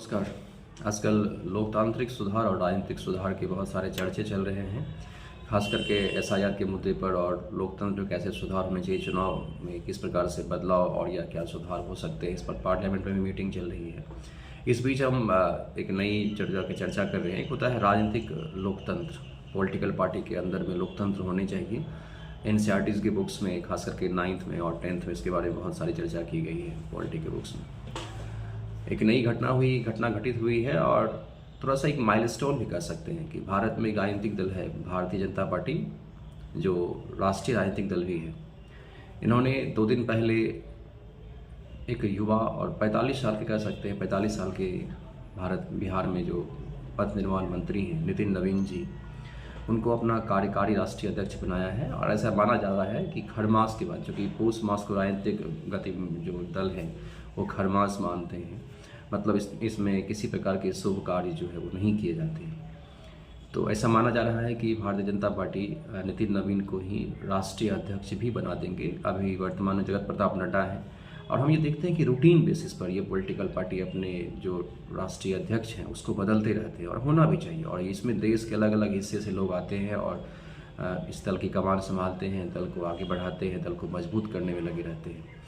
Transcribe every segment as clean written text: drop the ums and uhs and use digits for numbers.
नमस्कार। आजकल लोकतांत्रिक सुधार और राजनीतिक सुधार के बहुत सारे चर्चे चल रहे हैं, खास करके एसआईआर के मुद्दे पर और लोकतंत्र कैसे सुधार होने चाहिए, चुनाव में किस प्रकार से बदलाव और या क्या सुधार हो सकते हैं, इस पर पार्लियामेंट में भी मीटिंग चल रही है। इस बीच हम एक नई चर्चा कर रहे हैं। एक होता है राजनीतिक लोकतंत्र, पॉलिटिकल पार्टी के अंदर में लोकतंत्र होने चाहिए। एनसीईआरटीज़ की बुक्स में, खास करके 9th में और 10th में इसके बारे में बहुत सारी चर्चा की गई है पॉलिटी के बुक्स में। एक नई घटना घटित हुई है और थोड़ा सा एक माइलस्टोन भी कह सकते हैं कि भारत में एक राजनीतिक दल है, भारतीय जनता पार्टी, जो राष्ट्रीय राजनीतिक दल भी है। इन्होंने 2 दिन पहले एक युवा और 45 साल के कह सकते हैं, 45 साल के बिहार में जो पथ निर्माण मंत्री हैं नितिन नवीन जी, उनको अपना कार्यकारी राष्ट्रीय अध्यक्ष बनाया है। और ऐसा माना जा रहा है कि खरमास के बाद, जो कि पौष मास को राजनीतिक गति जो दल है वो खरमास मानते हैं, मतलब इसमें किसी प्रकार के शुभ कार्य जो है वो नहीं किए जाते हैं। तो ऐसा माना जा रहा है कि भारतीय जनता पार्टी नितिन नवीन को ही राष्ट्रीय अध्यक्ष भी बना देंगे। अभी वर्तमान में जगत प्रताप नड्डा है और हम ये देखते हैं कि रूटीन बेसिस पर ये पॉलिटिकल पार्टी अपने जो राष्ट्रीय अध्यक्ष हैं उसको बदलते रहते हैं, और होना भी चाहिए। और इसमें देश के अलग अलग हिस्से से लोग आते हैं और इस दल की कमान संभालते हैं, दल को आगे बढ़ाते हैं, दल को मजबूत करने में लगे रहते हैं।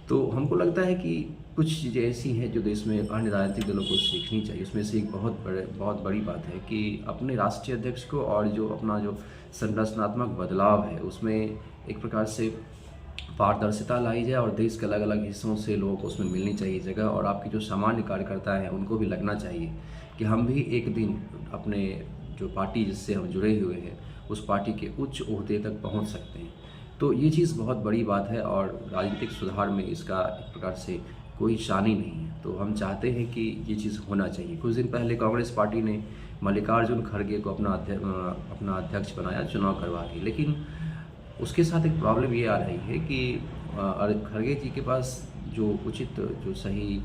तो हमको लगता है कि कुछ चीज़ें ऐसी हैं जो देश में अन्य राजनीतिक दलों को सीखनी चाहिए। उसमें से एक बहुत बड़ी बात है कि अपने राष्ट्रीय अध्यक्ष को और जो अपना जो संरचनात्मक बदलाव है उसमें एक प्रकार से पारदर्शिता लाई जाए और देश के अलग अलग हिस्सों से लोगों को उसमें मिलनी चाहिए जगह। और आपके जो सामान्य कार्यकर्ता हैं उनको भी लगना चाहिए कि हम भी एक दिन अपने जो पार्टी जिससे हम जुड़े हुए हैं उस पार्टी के उच्च ओहदे तक पहुंच सकते हैं। तो ये चीज़ बहुत बड़ी बात है और राजनीतिक सुधार में इसका एक प्रकार से कोई शानी नहीं है। तो हम चाहते हैं कि ये चीज़ होना चाहिए। कुछ दिन पहले कांग्रेस पार्टी ने मल्लिकार्जुन खड़गे को अपना अध्यक्ष बनाया, चुनाव करवा के, लेकिन उसके साथ एक प्रॉब्लम ये आ रही है कि खड़गे जी के पास जो उचित, जो सही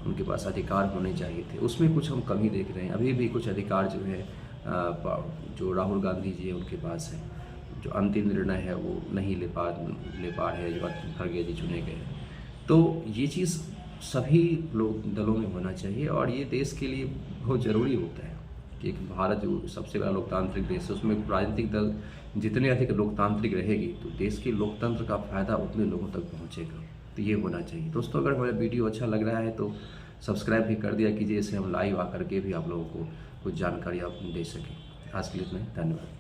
उनके पास अधिकार होने चाहिए थे, उसमें कुछ हम कमी देख रहे हैं। अभी भी कुछ अधिकार जो है जो राहुल गांधी जी है उनके पास है, जो अंतिम निर्णय है वो नहीं ले पा रहे हैं, जो खड़गे जी चुने गए। तो ये चीज़ सभी दलों में होना चाहिए और ये देश के लिए बहुत ज़रूरी होता है कि एक भारत जो सबसे बड़ा लोकतांत्रिक देश है उसमें राजनीतिक दल जितने अधिक लोकतांत्रिक रहेगी तो देश के लोकतंत्र का फ़ायदा उतने लोगों तक पहुँचेगा। तो ये होना चाहिए। दोस्तों, अगर हमारा वीडियो अच्छा लग रहा है तो सब्सक्राइब भी कर दिया कीजिए, इससे हम लाइव आकर के भी आप लोगों को कुछ जानकारी आप दे सकें। आज के लिए इतना ही, धन्यवाद।